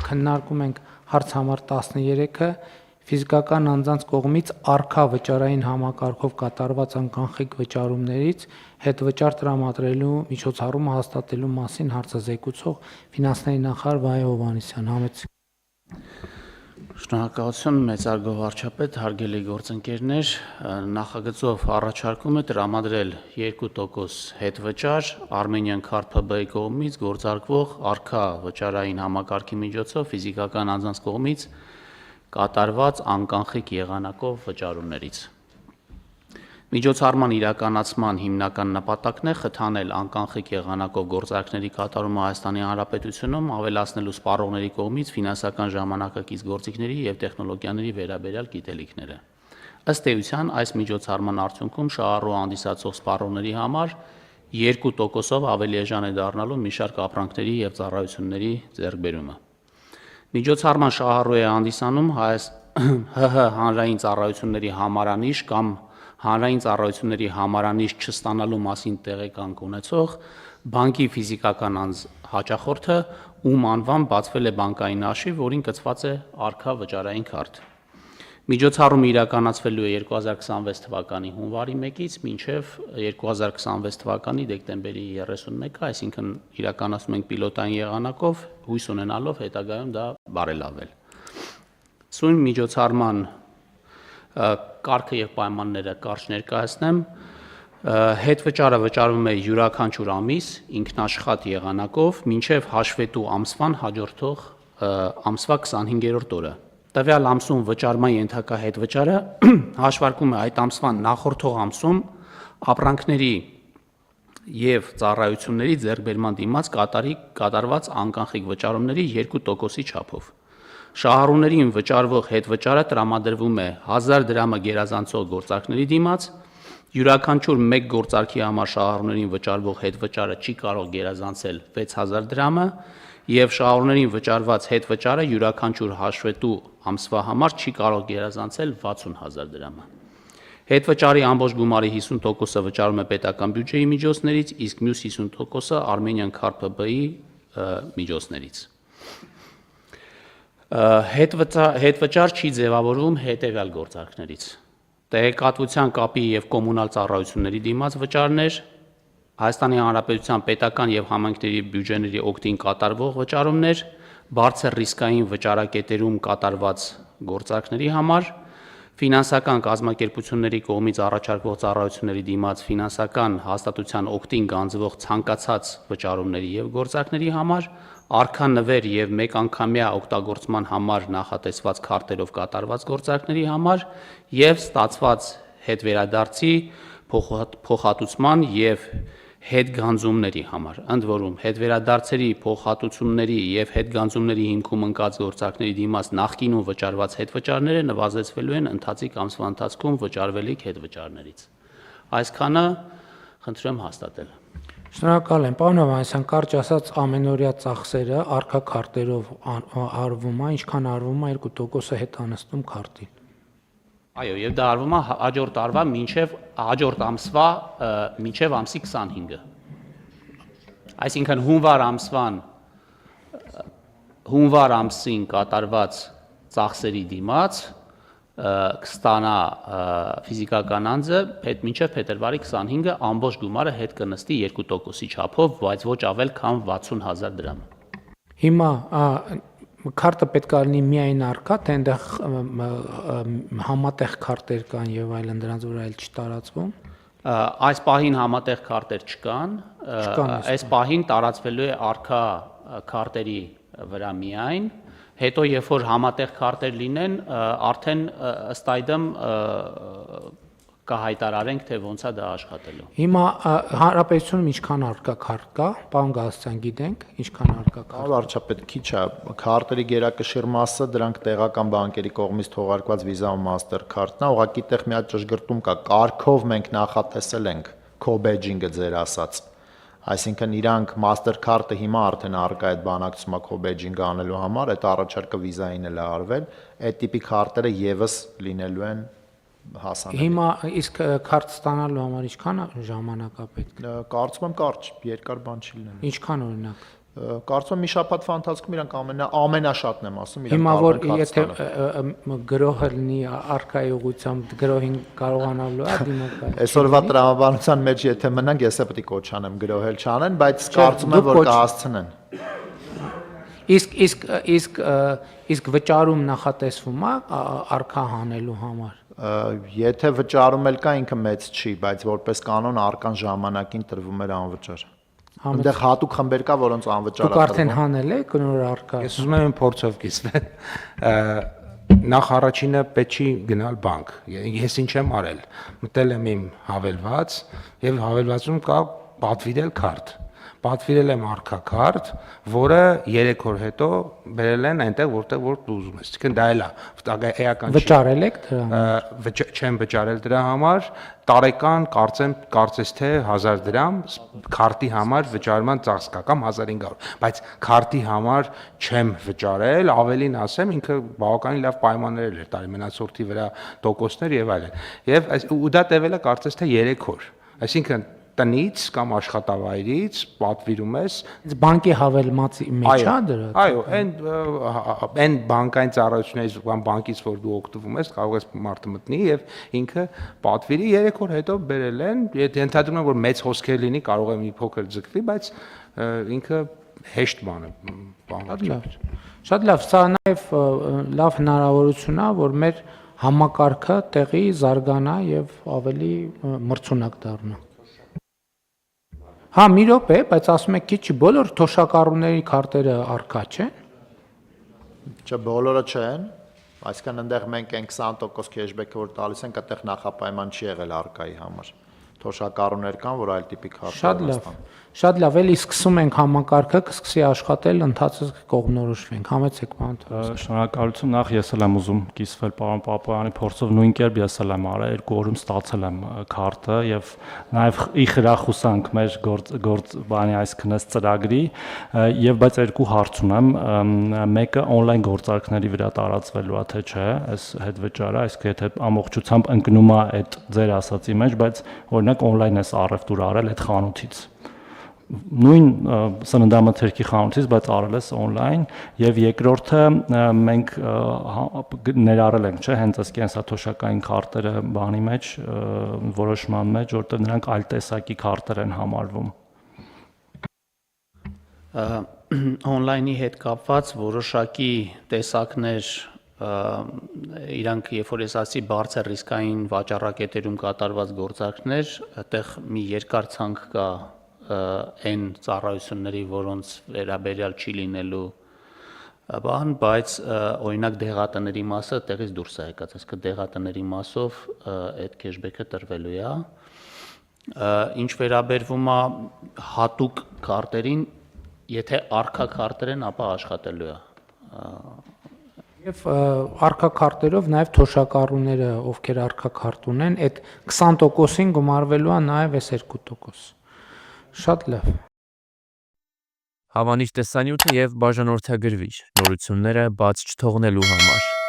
քննարկում ենք հարց համար 13-ը ֆիզիկական անձանց կողմից առկա վճարային համակարգով կատարված անկանխիկ վճարումներից հետվճար տրամադրելու միջոցառումը հաստատելու մասին հարցազեկուցող ֆինանսների նախարար Վահե Հովհաննիսյան, համեցեք։ Շնորհակալություն մեծարգո վարչապետ, հարգելի գործընկերներ, նախագծով առաջարկում է տրամադրել 2% հետվճար Armenian Card PB-ի կողմից գործարկվող առկա վճարային համակարգի միջոցով ֆիզիկական անձանց կողմից կատարված անկանխիկ եղանակով վճարումներից։ Միջոցառման իրականացման հիմնական նպատակն է խթանել անկանխիկ եղանակով գործարքների կատարումը Հայաստանի Հանրապետությունում, ավելացնելու սպառողների կողմից ֆինանսական ժամանակակից գործիքների և տեխնոլոգիաների վերաբերյալ գիտելիքները։ Ըստ էության, այս միջոցառման արդյունքում շահառու հանդիսացող սպառողների համար 2%-ով ավելի էժան է դառնալու մի շարք ապրանքների և ծառայությունների ձեռքբերումը։ Միջոցառման շահառու է հանդիսանում ՀՀ հանրային ծառայությունների համարանիշ կամ հանրային ծառայությունների համարանիշ չստանալու մասին տեղեկանք ունեցող բանկի ֆիզիկական անձ հաճախորդը, ում անվամբ բացվել է բանկային արշիվ, որին կցված է առկա վճարային քարտ։ Միջոցառումը իրականացվելու է 2026 թվականի հունվարի 1-ից մինչև 2026 թվականի դեկտեմբերի 31-ը, այսինքն իրականացնում ենք պիլոտային եղանակով, հույս ունենալով հետագայում դա բարելավել։ Սույն միջոցառման կարգը և պայմանները կարճ ներկայացնեմ, հետվճարը վճարվում է յուրաքանչյուր ամիս ինքնաշխատ եղանակով մինչև հաշվետու ամսվան հաջորդող ամսվա 25-րդ օրը։ Տվյալ ամսում վճարման ենթակա հետվճարը հաշվարկում է այդ ամսվան նախորդող ամսում ապրանքների և ծառայությունների ձեռքբերման դիմաց կատարված անկանխիկ վճարումների 2%-ի չափով։ Շահառուներին վճարվող հետվճարը տրամադրվում է 1000 դրամը գերազանցող գործարքների դիմաց, յուրաքանչյուր մեկ գործարքի համար շահառուներին վճարվող հետվճարը չի կարող գերազանցել 6000 դրամը և շահառուներին վճարված հետվճարը յուրաքանչյուր հաշվետու ամսվա համար չի կարող գերազանցել 60000 դրամը։ Հետվճարի ամբողջ գումարի 50%-ը վճարում է պետական բյուջեի միջոցներից, իսկ մյուս 50%-ը Armenian Card PB-ի միջոցներից։ Հետվճար չի ձևավորվում հետևյալ գործարքներից. տեղեկատվության կապի և կոմունալ ծառայությունների դիմաց վճարներ, Հայաստանի Հանրապետության պետական և համայնքների բյուջեների օգտին կատարվող վճարումներ, բարձր ռիսկային վճարակետերում կատարված գործարքների համար, ֆինանսական կազմակերպությունների կողմից առաջարկվող ծառայությունների դիմաց ֆինանսական հաստատության օգտին գանձվող ցանկացած վճարումների և գործարքների համար, առկա նվեր և մեկանգամյա օգտագործման համար նախատեսված քարտերով կատարված գործարքների համար և ստացված հետվերադարձի, փոխհատուցման և հետգանձումների համար, ընդ որում հետվերադարձերի, փոխհատուցումների և հետգանձումների հիմքում ընկած գործարքների դիմաց նախկինում վճարված հետվճարները նվազեցվելու են ընթացիկ ամսվա ընթացքում վճարվելիք հետվճարներից։ Այսքանը խնդրում եմ հաստատել։ Շնորհակալ եմ, պարոն Հովհաննիսյան, կարճ ասած ամենօրյա ծախսերը առկա քարտերով արվում է, ինչքան արվում է 2%-ը հետ անցնում քարտին։ Այո, եւ դա արվում է հաջորդ տարվա մինչև հաջորդ ամսվա մինչև ամսի 25-ը։ Այսինքն հունվար ամսին կատարված ծախսերի դիմաց կստանա ֆիզիկական անձը մինչև փետրվարի 25-ը ամբողջ գումարը հետ կնստի 2%-ի չափով, բայց ոչ ավել քան 60000 դրամ։ Հիմա քարտը պետք է լինի միայն առկա, թե այնտեղ համատեղ քարտեր կան եւ այլն, դրանց վրա էլ չտարածվում։ Այս պահին համատեղ քարտեր չկան, այս պահին տարածվելու է առկա քարտերի վրա միայն, հետո երբ որ համատեղ քարտեր լինեն, արդեն ըստ այդմ կհայտարարենք, թե ոնց է դա աշխատելու։ Հիմա հանրապետությունում ինչքան առկա քարտ կա, պարոն Գալստյան, գիտենք, ինչքան առկա քարտ։ Վարչապետ, քիչ է, քարտերի գերակշիռ մասը դրանք տեղական բանկերի կողմից թողարկված Visa ու Mastercard-ն է, ուղղակի տեղ մի հատ ճշգրտում կա, կարգով մենք նախատեսել ենք co-badging-ը ձեր ասած։ Այսինքն իրանք Mastercard-ը հիմա արդեն առկա այդ բանակցումը co-badging-ը անելու համար, այդ առաջարկը Visa-ին էլ է արվել, այդ տիպի քարտերը եւս լինելու են հասանելի։ Հիմա իսկ քարտ ստանալու համար ինչքան ժամանակ է պետք։ Կարծում եմ կարճ, երկար բան չի լինելու։ Ինչքան օրինակ։ Կարծում եմ մի շաբաթվա ընթացքում իրանք ամենաշատն եմ ասում, Հիմա իրանք որ կարող են եթե կացնել։ գրոհը լինի արքայի ուղղությամբ գրոհին կարողանալու է դիմակայել։ Այսօրվա տրամաբանության մեջ եթե մնանք, ես է պետք է կոչանեմ գրոհել չանեն, բայց կարծում եմ որ կհասցնեն։ Իսկ վճարում նախատեսվում է արքա հանելու համար։ Եթե վճարում էլ կա ինքը մեծ չի, բայց որպես կանոն արքան ժամանակին տրվում էր անվճար։ Այնտեղ հատուկ խմբեր կա, որոնց անվճար Դուք արդեն հանել եք նոր արքա։ Ես ուզում եմ փորձով կիսվել։ Նախ առաջինը պետք չի գնալ բանկ։ Ես ինչ եմ արել։ Մտել եմ իմ հավելված եւ հավելվածում կա պատվիրել քարտ։ Պատվիրել եմ արքա քարտ, որը 3 օր հետո բերել են այնտեղ, որտեղ որ դու ուզում ես։ Այսինքն դա էլ է էական չի։ Վճարել եք դրան։ Չեմ վճարել դրա համար, տարեկան կարծես թե 1000 դրամ քարտի համար վճարման ծախս կա կամ 1500, բայց քարտի համար չեմ վճարել, ավելին ասեմ, ինքը բավականին լավ պայմաններ էր տալի մնացորդի վրա տոկոսներ եւ այլն։ Եվ ու դա տևել է կարծես թե 3 օր։ Այսինքն տնից կամ աշխատավայրից պատվիրում ես Բանկի հավելմացի մեջ է դրա։ Այո, այն բանկային ծառայություններից կամ բանկից որ դու օգտվում ես, կարող ես մարդը մտնի եւ ինքը պատվիրի 3 օր հետո բերել են, ենթադրում եմ որ մեծ հոսքեր լինի, կարող է մի փոքր ձգվի, բայց ինքը հեշտ բան է, Շատ լավ, սա նաեւ լավ հնարավորություն է, որ մեր համակարգը տեղի զարգանա եւ ավելի մրցունակ դառնա։ Հա, մի րոպե, բայց ասում եք քիչ բոլոր թոշակառուների քարտերը արքա չեն։ Չէ, բոլորը չեն, այսինքն այնտեղ մենք այն 20% քեշբեքը որ տալիս ենք, այդտեղ նախապայման չի եղել արքայի համար։ Թոշակառուներ կան, որ այլ տիպի քարտեր Շատ լավ, էլի սկսում ենք համակարգը, կսկսի աշխատել, ընթացը կողմնորոշվենք։ Համեցեք, պարոն Թովմասյան։ Շնորհակալություն, նախ ես էլ եմ ուզում կիսվել պարոն Պապոյանի փորձով, նույն կերպ ես էլ եմ արել, 2 օրում ստացել եմ քարտը եւ նաեւ ի խրախուսանք մեր գործ այս քնես ծրագրի եւ բայց երկու հարց ունեմ, մեկը on-line գործարքների վրա տարածվելու է թե չէ, այս հետ վճարը, այսինքն եթե ամբողջությամբ ընկնում է այդ ձեր ասացի մեջ, բայց օրինակ on-line ես առևտուր արել այդ խանութից նույն սննդամթերքի խանութից, բայց արել ես on-line եւ երկրորդը մենք ներառել ենք, չէ, հենց այս կենսաթոշակային քարտերը բանի մեջ, որոշման մեջ, որտեղ նրանք այլ տեսակի քարտեր են համարվում։ On-line-ի հետ կապված որոշակի տեսակներ իրանք երբ որ ես ասի բարձր ռիսկային վաճառակետերում կատարված գործարքներ, այդտեղ մի երկար ցանկ կա այն ծառայությունների, որոնց վերաբերյալ չի լինելու բան, բայց օրինակ դեղատների մասը տեղից դուրս է եկած, այսինքն դեղատների մասով այդ քեշբեքը տրվելու է։ Ինչ վերաբերվում է հատուկ քարտերին, եթե արքա քարտեր են, ապա աշխատելու է։ Եվ արքա քարտերով նաև թոշակառուները, ովքեր արքա քարտ ունեն, այդ 20%-ին գումարվելու է նաև այս 2%։ Շատ լավ։ Հավանիչ տեսանյութը եւ բաժանորդագրվիչ նորությունները բաց չթողնելու համար։